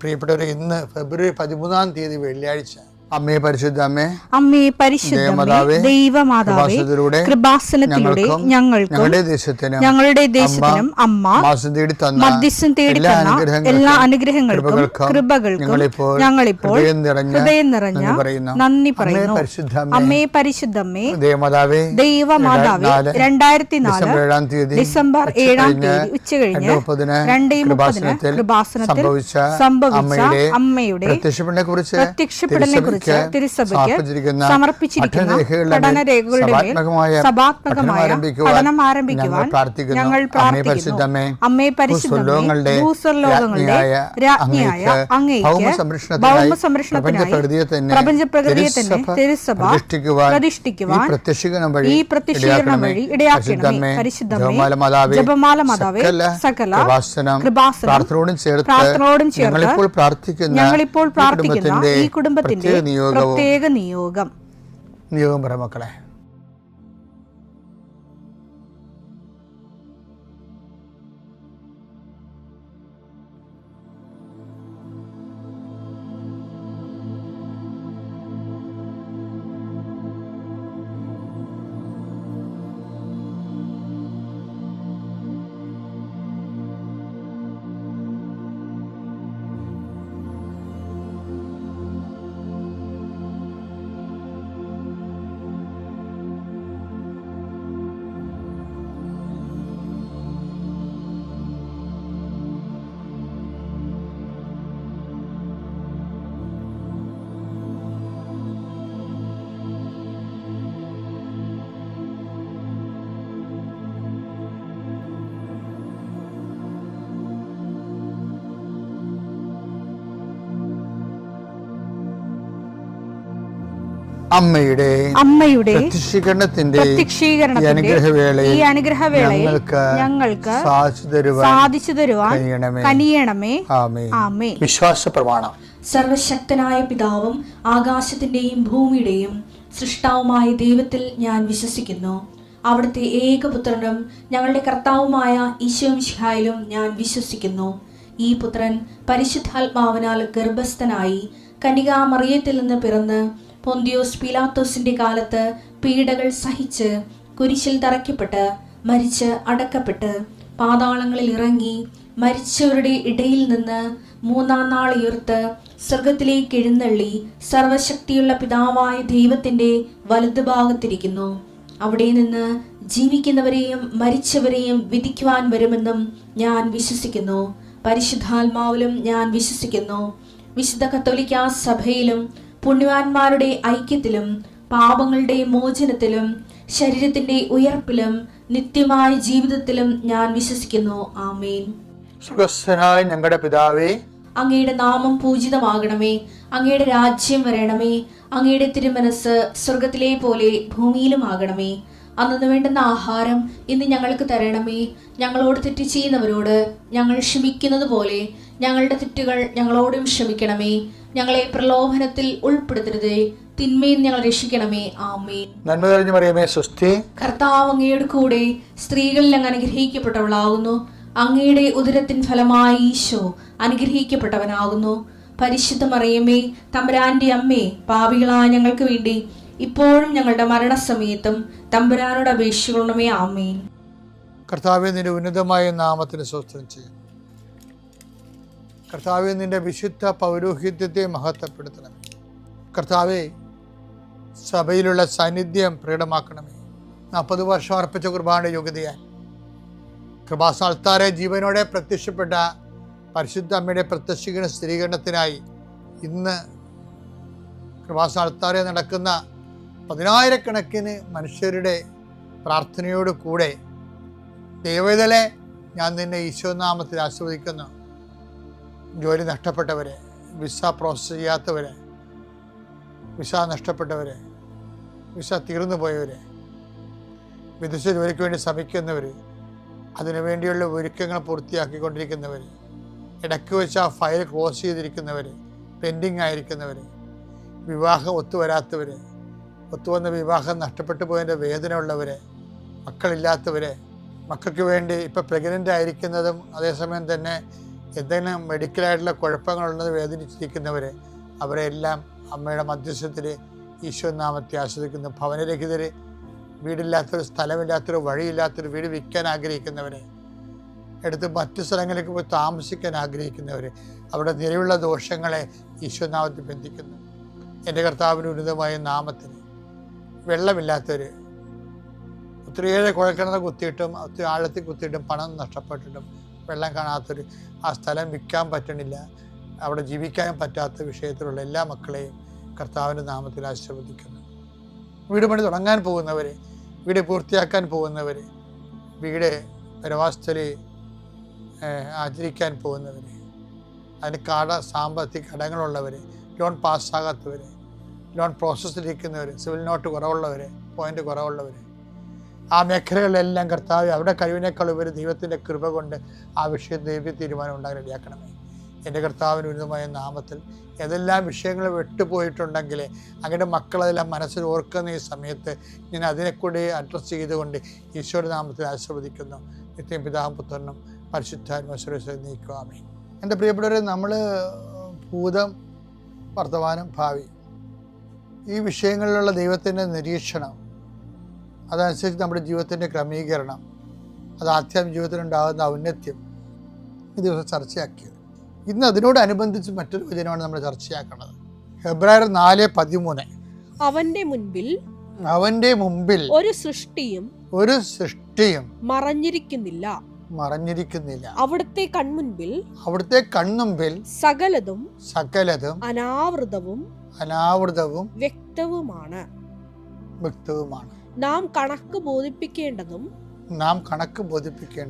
പ്രിയപ്പെട്ടവരെ, ഇന്ന് ഫെബ്രുവരി 13 വെള്ളിയാഴ്ച. അമ്മേ പരിശുദ്ധ അമ്മേ, അമ്മേ പരിശുദ്ധ ദൈവമാതാവേ, കൃപാസനത്തിലൂടെ ഞങ്ങൾക്കും ഞങ്ങളുടെ ദേശത്തിനും അമ്മ മധ്യസ്ഥം തേടി തന്ന എല്ലാ അനുഗ്രഹങ്ങൾക്കും കൃപകൾക്കും ഞങ്ങളിപ്പോൾ ഹൃദയം നിറഞ്ഞ നന്ദി പറയുന്നു. അമ്മേ പരിശുദ്ധമ്മേ ദൈവമാതാവേ, 2004 ഡിസംബർ 7 ഉച്ചകഴിഞ്ഞ് 2:30 കൃപാസനത്തിൽ സംഭവിച്ച അമ്മയുടെ പ്രത്യക്ഷപ്പെടലിനെ കുറിച്ച് തിരുസഭയ്ക്ക് സമർപ്പിച്ചിരിക്കുന്ന പഠനരേഖകളുടെ മേൽ സഭാത്മകമായ പഠനം ആരംഭിക്കുവാൻ ഞങ്ങൾ പ്രാർത്ഥിക്കുന്നു. അമ്മേ പരിശുദ്ധമേ, ഭൂസ്വർലോകങ്ങളുടെ രാജ്ഞിയായ അങ്ങേയ്ക്ക് ഭൗമസംരക്ഷണത്തിനായി പ്രപഞ്ചപ്രകൃതിയെ തന്നെ തിരുസഭ പ്രതിഷ്ഠിക്കുവാൻ ഈ പ്രത്യക്ഷീകരണം വഴി ഇടയാക്കണമേ. പരിശുദ്ധമേ, ജപമാല മാതാവേ, സകല കൃപാസനം പ്രാർത്ഥനയോടും ചേർത്ത് ഞങ്ങളിപ്പോൾ പ്രാർത്ഥിക്കുന്ന ഈ കുടുംബത്തിന്റെ പ്രത്യേക നിയോഗം പറ മക്കളെ. അമ്മയുടെ പ്രത്യക്ഷീകരണത്തിന്റെ ഈ അനുഗ്രഹവേളയിൽ ഞങ്ങൾക്ക് സാധിച്ചു തരുവാൻ കനിയണമേ. ആമേൻ. വിശ്വാസ പ്രമാണം. സർവശക്തനായ പിതാവും ആകാശത്തിന്റെയും ഭൂമിയുടെയും സൃഷ്ടാവുമായ ദൈവത്തിൽ ഞാൻ വിശ്വസിക്കുന്നു. അവിടുത്തെ ഏകപുത്രനും ഞങ്ങളുടെ കർത്താവുമായ ഈശോ മിശിഹായിലും ഞാൻ വിശ്വസിക്കുന്നു. ഈ പുത്രൻ പരിശുദ്ധാത്മാവിനാൽ ഗർഭസ്ഥനായി കന്യകാമറിയത്തിൽ നിന്ന് പിറന്ന് പൊന്തിയോസ് പീലാത്തോസിന്റെ കാലത്ത് പീഡകൾ സഹിച്ച് കുരിശിൽ തറയ്ക്കപ്പെട്ട് മരിച്ച് അടക്കപ്പെട്ട് പാതാളങ്ങളിൽ ഇറങ്ങി മരിച്ചവരുടെ ഇടയിൽ നിന്ന് 3-ാം നാൾ ഉയർത്ത് സ്വർഗത്തിലേക്ക് എഴുന്നള്ളി സർവശക്തിയുള്ള പിതാവായ ദൈവത്തിന്റെ വലതുഭാഗത്തിരിക്കുന്നു. അവിടെ നിന്ന് ജീവിക്കുന്നവരെയും മരിച്ചവരെയും വിധിക്കുവാൻ വരുമെന്നും ഞാൻ വിശ്വസിക്കുന്നു. പരിശുദ്ധാത്മാവിലും ഞാൻ വിശ്വസിക്കുന്നു. വിശുദ്ധ കത്തോലിക്കാ സഭയിലും പുണ്യവാന്മാരുടെ ഐക്യത്തിലും പാപങ്ങളുടെ മോചനത്തിലും ശരീരത്തിന്റെ ഉയർപ്പിലും നിത്യമായ ജീവിതത്തിലും ഞാൻ വിശ്വസിക്കുന്നു. ആമേൻ. സ്വർഗ്ഗസ്ഥനായ ഞങ്ങളുടെ പിതാവേ, അങ്ങയുടെ നാമം പൂജിതമാകണമേ. അങ്ങയുടെ രാജ്യം വരണമേ. അങ്ങയുടെ തിരുമനസ് സ്വർഗത്തിലെ പോലെ ഭൂമിയിലും ആകണമേ. അന്നു വേണ്ടുന്ന ആഹാരം ഇന്ന് ഞങ്ങൾക്ക് തരണമേ. ഞങ്ങളോട് തെറ്റ് ചെയ്യുന്നവരോട് ഞങ്ങൾ ക്ഷമിക്കുന്നത് പോലെ ഞങ്ങളുടെ തെറ്റുകൾ ഞങ്ങളോടും ക്ഷമിക്കണമേ. ഞങ്ങളെ പ്രലോഭനത്തിൽ ഉൾപ്പെടുത്തരുതേ, തിന്മയിൽ ഞങ്ങൾ രക്ഷിക്കണമേ. ആമേൻ. നന്മ നിറഞ്ഞ മറിയമേ, സ്വസ്തി. കർത്താവ് അങ്ങയുടെ കൂടെ സ്ത്രീകളിൽ അങ്ങ് അനുഗ്രഹിക്കപ്പെട്ടവളാകുന്നു. അങ്ങയുടെ ഉദരത്തിൻ ഫലമായി ഈശോ അനുഗ്രഹിക്കപ്പെട്ടവനാകുന്നു. പരിശുദ്ധ മറിയമേ, തമ്പുരാന്റെ അമ്മേ, പാപികളായ ഞങ്ങൾക്ക് വേണ്ടി ഇപ്പോഴും ഞങ്ങളുടെ മരണസമയത്തും തമ്പുരാനോട് അപേക്ഷിക്കണമേ. ആമേൻ. കർത്താവേ, നിന്റെ ഉന്നതമായ നാമത്തിന് സ്തോത്രം ചെയ്യും. കർത്താവേ, നിന്റെ വിശുദ്ധ പൗരോഹിത്യത്തെ മഹത്വപ്പെടുത്തണമേ. കർത്താവേ, സഭയിലുള്ള സാന്നിധ്യം പ്രകടമാക്കണമേ. 40 വർഷം അർപ്പിച്ച കുർബാനയുടെ യോഗ്യതയായി കൃപാസ്ഥാനത്താരെ ജീവനോടെ പ്രത്യക്ഷപ്പെട്ട പരിശുദ്ധ അമ്മയുടെ പ്രത്യക്ഷീകരണ സ്ഥിരീകരണത്തിനായി ഇന്ന് കൃപാസ്ഥാനത്താരെ നടക്കുന്ന 10,000-കണക്കിന് മനുഷ്യരുടെ പ്രാർത്ഥനയോട് കൂടെ ദൈവവേദലെ ഞാൻ നിന്നെ ഈശോനാമത്തിൽ ആസ്വദിക്കുന്നു. ജോലി നഷ്ടപ്പെട്ടവരെ, വിസ പ്രോസസ് ചെയ്യാത്തവരെ, വിസ നഷ്ടപ്പെട്ടവരെ, വിസ തീർന്നു പോയവരെ, വിദേശ ജോലിക്ക് വേണ്ടി ശ്രമിക്കുന്നവർ, അതിനുവേണ്ടിയുള്ള ഒരുക്കങ്ങൾ പൂർത്തിയാക്കിക്കൊണ്ടിരിക്കുന്നവർ, ഇടയ്ക്ക് വെച്ച് ആ ഫയൽ ക്ലോസ് ചെയ്തിരിക്കുന്നവർ, പെൻഡിങ് ആയിരിക്കുന്നവർ, വിവാഹം ഒത്തുവരാത്തവർ, ഒത്തുവന്ന വിവാഹം നഷ്ടപ്പെട്ടു പോയതിൻ്റെ വേദന ഉള്ളവർ, മക്കളില്ലാത്തവർ, മക്കൾക്ക് വേണ്ടി ഇപ്പോൾ പ്രഗ്നൻ്റ് ആയിരിക്കുന്നതും അതേസമയം തന്നെ എന്തെങ്കിലും മെഡിക്കലായിട്ടുള്ള കുഴപ്പങ്ങളുള്ളത് വേദനിച്ചിരിക്കുന്നവർ അവരെല്ലാം അമ്മയുടെ മധ്യസ്ഥത്തിൽ ഈശോ നാമത്തെ ആസ്വദിക്കുന്നു. ഭവനരഹിതർ, വീടില്ലാത്തൊരു, സ്ഥലമില്ലാത്തൊരു, വഴിയില്ലാത്തൊരു വീട് വിൽക്കാൻ ആഗ്രഹിക്കുന്നവരെ, എടുത്ത് മറ്റു സ്ഥലങ്ങളിലേക്ക് പോയി താമസിക്കാൻ ആഗ്രഹിക്കുന്നവർ, അവിടെ നിലവിലുള്ള ദോഷങ്ങളെ ഈശോ നാമത്തിൽ ബന്ധിക്കുന്നു. എൻ്റെ കർത്താവിൻ്റെ ഉന്നതമായ നാമത്തിൽ വെള്ളമില്ലാത്തവർ, ഒത്തിരിയേറെ കുഴൽക്കിണർ കുത്തിയിട്ടും ഒത്തിരി ആഴത്തിൽ കുത്തിയിട്ടും പണം നഷ്ടപ്പെട്ടിട്ടും വെള്ളം കാണാത്തൊരു, ആ സ്ഥലം വിൽക്കാൻ പറ്റണില്ല, അവിടെ ജീവിക്കാൻ പറ്റാത്ത വിഷയത്തിലുള്ള എല്ലാ മക്കളെയും കർത്താവിൻ്റെ നാമത്തിൽ ആശീർവദിക്കുന്നു. വീട് പണി തുടങ്ങാൻ പോകുന്നവർ, വീട് പൂർത്തിയാക്കാൻ പോകുന്നവർ, വീട് പരവാസ്ഥലി ആചരിക്കാൻ പോകുന്നവർ, അതിന് സാമ്പത്തിക കടങ്ങളുള്ളവർ, ലോൺ പാസ്സാകാത്തവർ, ലോൺ പ്രോസസ്സിലിരിക്കുന്നവർ, സിവിൽ നോട്ട് കുറവുള്ളവർ, പോയിൻ്റ് കുറവുള്ളവർ, ആ മേഖലകളിലെല്ലാം കർത്താവ് അവിടെ കഴിവിനേക്കാൾ ഉപരി ദൈവത്തിൻ്റെ കൃപ കൊണ്ട് ആ വിഷയം ദൈവ തീരുമാനം ഉണ്ടാകാൻ ഇടയാക്കണമേ. എൻ്റെ കർത്താവിന് ഉന്നതമായ നാമത്തിൽ ഏതെല്ലാം വിഷയങ്ങൾ വിട്ടുപോയിട്ടുണ്ടെങ്കിൽ അങ്ങനെ മക്കളെല്ലാം മനസ്സിൽ ഓർക്കുന്ന ഈ സമയത്ത് ഞാൻ അതിനെക്കൂടി അഡ്രസ്സ് ചെയ്തുകൊണ്ട് ഈശോയുടെ നാമത്തിൽ ആശീർവദിക്കുന്നു. നിത്യം പിതാവും പുത്രനും പരിശുദ്ധാത്മാവിനെ നീക്കുവാമേ. എൻ്റെ പ്രിയപ്പെട്ടവരെ, നമ്മൾ ഭൂതം, വർത്തമാനം, ഭാവി, ഈ വിഷയങ്ങളിലുള്ള ദൈവത്തിൻ്റെ നിരീക്ഷണം, അതനുസരിച്ച് നമ്മുടെ ജീവിതത്തിൻ്റെ ക്രമീകരണം, അത് ആധ്യാത്മിക ജീവിതത്തിലുണ്ടാകുന്ന ഔന്നത്യം ഈ ദിവസം ചർച്ചയാക്കിയത്. ഇന്ന് അതിനോടനുബന്ധിച്ച് മറ്റൊരു വചനമാണ് നമ്മൾ ചർച്ചയാക്കുന്നത്. ഹെബ്രായർ 4:13. അവന്റെ മുമ്പിൽ ഒരു സൃഷ്ടിയും മറഞ്ഞിരിക്കുന്നില്ല. അവിടുത്തെ കൺമുൻപിൽ സകലതും അനാവൃതവും വ്യക്തവുമാണ്. നാം കണക്ക് ബോധിപ്പിക്കേണ്ടതും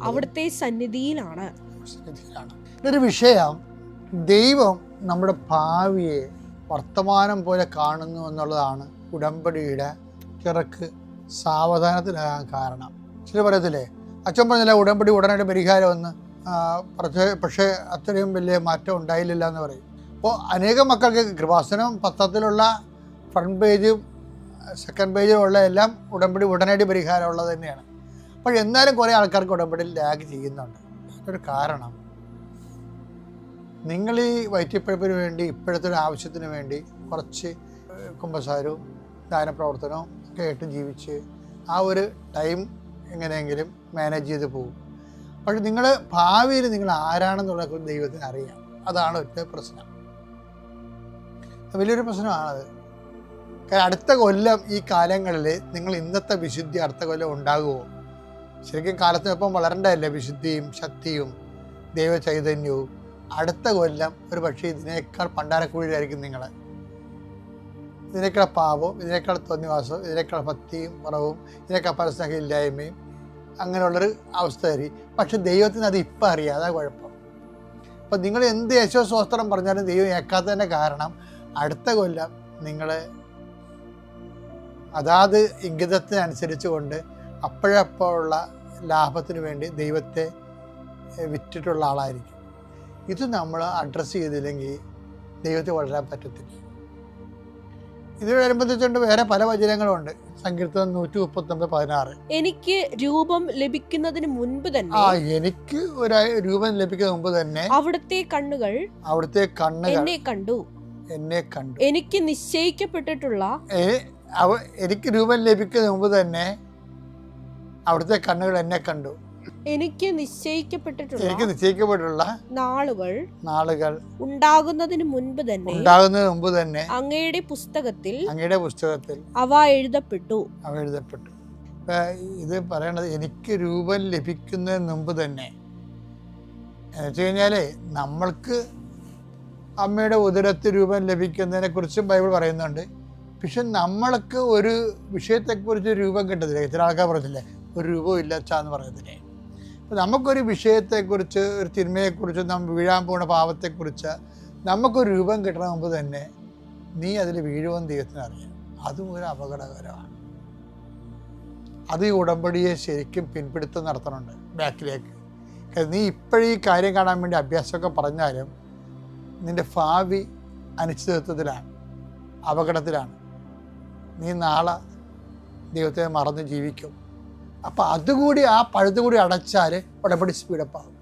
അവിടുത്തെ സന്നിധിയിലാണ്. ഒരു വിഷയം, ദൈവം നമ്മുടെ ഭാവിയെ വർത്തമാനം പോലെ കാണുന്നു എന്നുള്ളതാണ് ഉടമ്പടിയുടെ ചിറക്ക് സാവധാനത്തിലാകാൻ കാരണം. ചില പറയത്തില്ലേ, അച്ഛൻ പറഞ്ഞില്ല ഉടമ്പടി ഉടനടി പരിഹാരമെന്ന്, പക്ഷേ അത്രയും വലിയ മാറ്റം ഉണ്ടായില്ല എന്ന് പറയും. അപ്പോൾ അനേകം മക്കൾക്ക് കൃപാസനം പത്രത്തിലുള്ള ഫ്രണ്ട് പേജും സെക്കൻഡ് പേജും ഉള്ള എല്ലാം ഉടമ്പടി ഉടനടി പരിഹാരമുള്ളത് തന്നെയാണ്. അപ്പോൾ എന്നാലും കുറേ ആൾക്കാർക്ക് ഉടമ്പടിയിൽ ലാഗ് ചെയ്യുന്നുണ്ട്. അതിനൊരു കാരണം, നിങ്ങൾ ഈ വയറ്റിപ്പഴപ്പിന് വേണ്ടി ഇപ്പോഴത്തെ ഒരു ആവശ്യത്തിന് വേണ്ടി കുറച്ച് കുമ്പസാരവും ദാനപ്രവർത്തനവും ഒക്കെ ആയിട്ട് ജീവിച്ച് ആ ഒരു ടൈം എങ്ങനെയെങ്കിലും മാനേജ് ചെയ്ത് പോകും. പക്ഷെ നിങ്ങൾ ഭാവിയിൽ നിങ്ങൾ ആരാണെന്നുള്ള ദൈവത്തിന് അറിയാം. അതാണ് ഒറ്റ പ്രശ്നം, വലിയൊരു പ്രശ്നമാണത്. കാരണം അടുത്ത കൊല്ലം ഈ കാലങ്ങളിൽ നിങ്ങൾ ഇന്നത്തെ വിശുദ്ധി അടുത്ത കൊല്ലം ഉണ്ടാകുമോ? ശരിക്കും കാലത്തിനൊപ്പം വളരേണ്ടതല്ലേ വിശുദ്ധിയും ശക്തിയും ദൈവ ചൈതന്യവും. അടുത്ത കൊല്ലം ഒരു പക്ഷേ ഇതിനേക്കാൾ പണ്ടാരക്കുഴിയിലായിരിക്കും നിങ്ങൾ. ഇതിനേക്കാൾ പാപവും, ഇതിനേക്കാൾ തോന്നിവാസവും, ഇതിനേക്കാൾ ഭക്തിയും കുറവും, ഇതിനേക്കാൾ പരസ്നേഹമില്ലായ്മയും അങ്ങനെയുള്ളൊരു അവസ്ഥ ആയിരിക്കും. പക്ഷെ ദൈവത്തിന് അത് ഇപ്പം അറിയാം. അതാ കുഴപ്പം. അപ്പം നിങ്ങൾ എന്ത് യേശുസ്തോത്രം പറഞ്ഞാലും ദൈവം ഏക്കാത്തതിൻ്റെ കാരണം അടുത്ത കൊല്ലം നിങ്ങൾ അതാത് ഇംഗിതത്തിനനുസരിച്ച് കൊണ്ട് അപ്പോഴപ്പോഴുള്ള ലാഭത്തിന് വേണ്ടി ദൈവത്തെ വിറ്റിട്ടുള്ള ആളായിരിക്കും. ഇത് നമ്മൾ അഡ്രസ്സ് ചെയ്തില്ലെങ്കിൽ ദൈവത്തെ വളരാൻ പറ്റത്തില്ല. ഇതിനോടനുബന്ധിച്ചുകൊണ്ട് വേറെ പല വചനങ്ങളുണ്ട്. സങ്കീർത്തനം 139:16. എനിക്ക് രൂപം ലഭിക്കുന്നതിന് മുൻപ് തന്നെ, എനിക്ക് ഒരു രൂപം ലഭിക്കുന്ന മുമ്പ് തന്നെ അവിടുത്തെ കണ്ണുകൾ എന്നെ കണ്ടു. എനിക്ക് നിശ്ചയിക്കപ്പെട്ടിട്ടുള്ള എനിക്ക് രൂപം ലഭിക്കുന്ന മുമ്പ് തന്നെ അവിടുത്തെ കണ്ണുകൾ എന്നെ കണ്ടു. എനിക്ക് നിശ്ചയിക്കപ്പെട്ടിട്ടുള്ള നാളുകൾ ഉണ്ടാകുന്നതിന് മുൻപ് തന്നെ അങ്ങയുടെ പുസ്തകത്തിൽ അവ എഴുതപ്പെട്ടു. ഇത് പറയണത് എനിക്ക് രൂപം ലഭിക്കുന്നതിന് മുമ്പ് തന്നെ എന്ന് വെച്ച് കഴിഞ്ഞാല് നമ്മൾക്ക് അമ്മയുടെ ഉദരത്തിൽ രൂപം ലഭിക്കുന്നതിനെ കുറിച്ചും ബൈബിൾ പറയുന്നുണ്ട്. പക്ഷെ നമ്മൾക്ക് ഒരു വിഷയത്തെക്കുറിച്ച് രൂപം കിട്ടത്തില്ല. ഇത്ര ആൾക്കാർ പറഞ്ഞില്ലേ ഒരു രൂപവും ഇല്ലാച്ചാന്ന് പറയത്തില്ലേ. അപ്പോൾ നമുക്കൊരു വിഷയത്തെക്കുറിച്ച്, ഒരു തിന്മയെക്കുറിച്ച്, നമ്മൾ വീഴാൻ പോകുന്ന പാവത്തെക്കുറിച്ച് നമുക്കൊരു രൂപം കിട്ടണ മുമ്പ് തന്നെ നീ അതിൽ വീഴുമെന്ന് ദൈവത്തിന് അറിയാം. അതും ഒരു അപകടകരമാണ്. അത് ഈ ഉടമ്പടിയെ ശരിക്കും പിൻപിടുത്തം നടത്തണുണ്ട് ബാക്കിലേക്ക്. നീ ഇപ്പോഴീ കാര്യം കാണാൻ വേണ്ടി അഭ്യാസമൊക്കെ പറഞ്ഞാലും നിൻ്റെ ഭാവി അനിശ്ചിതത്വത്തിലാണ്, അപകടത്തിലാണ്. നീ നാളെ ദൈവത്തെ മറന്ന് ജീവിക്കും. അപ്പോൾ അതുകൂടി ആ പഴുതുകൂടി അടച്ചാൽ ഉടമ്പടി സ്പീഡപ്പാകും.